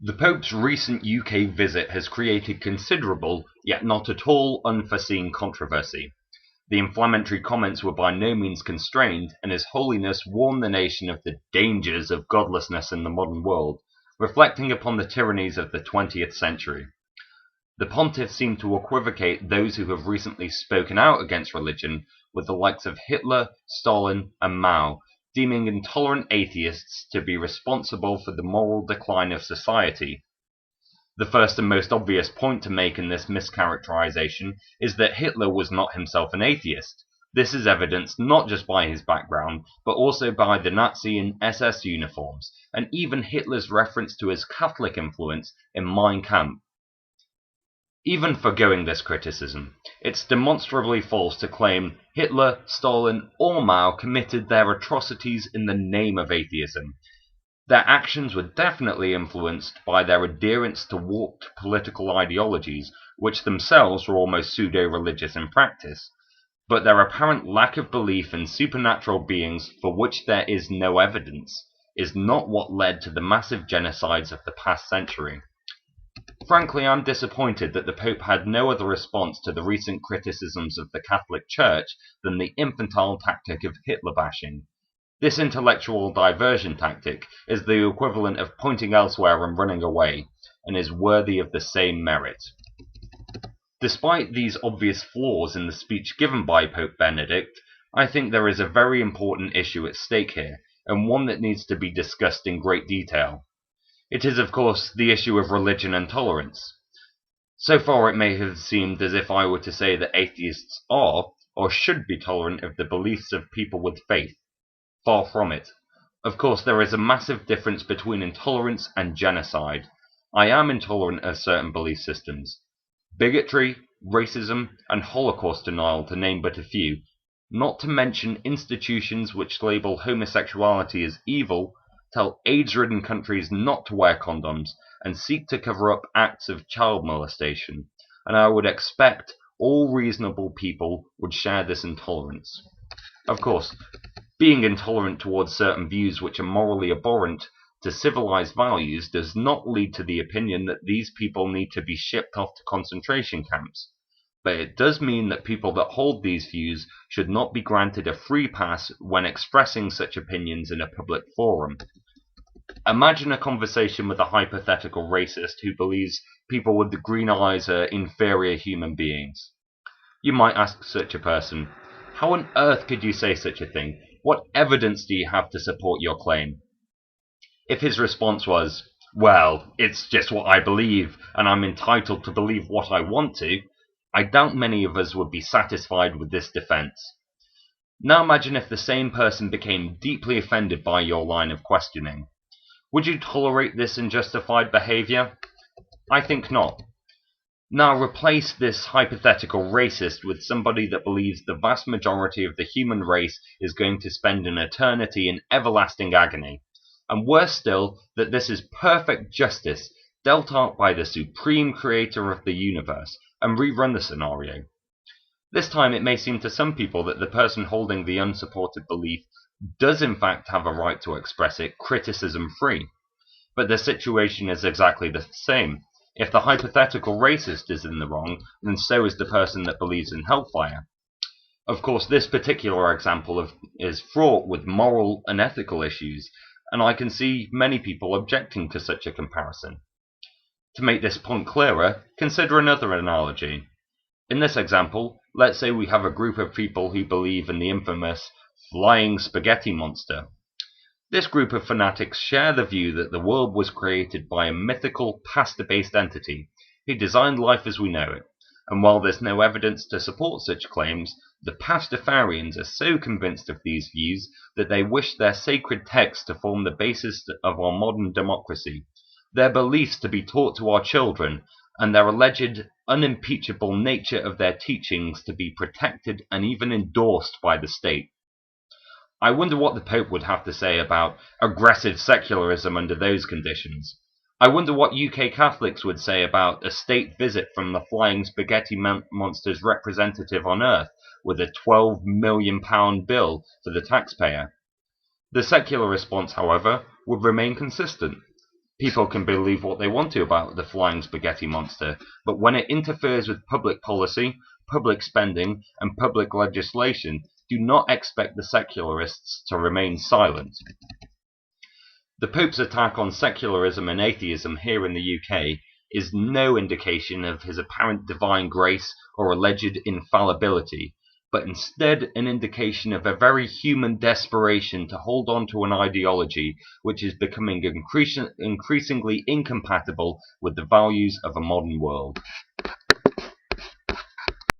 The Pope's recent UK visit has created considerable, yet not at all unforeseen controversy. The inflammatory comments were by no means constrained, and His Holiness warned the nation of the dangers of godlessness in the modern world, reflecting upon the tyrannies of the 20th century. The pontiff seemed to equivocate those who have recently spoken out against religion with the likes of Hitler, Stalin, and Mao, deeming intolerant atheists to be responsible for the moral decline of society. The first and most obvious point to make in this mischaracterization is that Hitler was not himself an atheist. This is evidenced not just by his background, but also by the Nazi and SS uniforms, and even Hitler's reference to his Catholic influence in Mein Kampf. Even forgoing this criticism, it's demonstrably false to claim Hitler, Stalin, or Mao committed their atrocities in the name of atheism. Their actions were definitely influenced by their adherence to warped political ideologies, which themselves were almost pseudo-religious in practice. But their apparent lack of belief in supernatural beings for which there is no evidence is not what led to the massive genocides of the past century. Frankly, I'm disappointed that the Pope had no other response to the recent criticisms of the Catholic Church than the infantile tactic of Hitler bashing. This intellectual diversion tactic is the equivalent of pointing elsewhere and running away, and is worthy of the same merit. Despite these obvious flaws in the speech given by Pope Benedict, I think there is a very important issue at stake here, and one that needs to be discussed in great detail. It is, of course, the issue of religion and tolerance. So far it may have seemed as if I were to say that atheists are, or should be tolerant of the beliefs of people with faith. Far from it. Of course, there is a massive difference between intolerance and genocide. I am intolerant of certain belief systems. Bigotry, racism, and Holocaust denial, to name but a few, not to mention institutions which label homosexuality as evil, tell AIDS-ridden countries not to wear condoms, and seek to cover up acts of child molestation, and I would expect all reasonable people would share this intolerance. Of course, being intolerant towards certain views which are morally abhorrent to civilized values does not lead to the opinion that these people need to be shipped off to concentration camps, but it does mean that people that hold these views should not be granted a free pass when expressing such opinions in a public forum. Imagine a conversation with a hypothetical racist who believes people with the green eyes are inferior human beings. You might ask such a person, "How on earth could you say such a thing? What evidence do you have to support your claim?" If his response was, "Well, it's just what I believe, and I'm entitled to believe what I want to," I doubt many of us would be satisfied with this defense. Now imagine if the same person became deeply offended by your line of questioning. Would you tolerate this unjustified behavior? I think not. Now replace this hypothetical racist with somebody that believes the vast majority of the human race is going to spend an eternity in everlasting agony, and worse still, that this is perfect justice dealt out by the supreme creator of the universe, and rerun the scenario. This time it may seem to some people that the person holding the unsupported belief does in fact have a right to express it criticism-free, but the situation is exactly the same. If the hypothetical racist is in the wrong, then so is the person that believes in hellfire. Of course, this particular example is fraught with moral and ethical issues, and I can see many people objecting to such a comparison. To make this point clearer, consider another analogy. In this example, let's say we have a group of people who believe in the infamous flying spaghetti monster. This group of fanatics share the view that the world was created by a mythical, pasta-based entity who designed life as we know it, and while there's no evidence to support such claims, the Pastafarians are so convinced of these views that they wish their sacred texts to form the basis of our modern democracy, their beliefs to be taught to our children, and their alleged unimpeachable nature of their teachings to be protected and even endorsed by the state. I wonder what the Pope would have to say about aggressive secularism under those conditions. I wonder what UK Catholics would say about a state visit from the flying spaghetti monster's representative on Earth with a £12 million bill for the taxpayer. The secular response, however, would remain consistent. People can believe what they want to about the flying spaghetti monster, but when it interferes with public policy, public spending, and public legislation, do not expect the secularists to remain silent. The Pope's attack on secularism and atheism here in the UK is no indication of his apparent divine grace or alleged infallibility, but instead an indication of a very human desperation to hold on to an ideology which is becoming increasingly incompatible with the values of a modern world.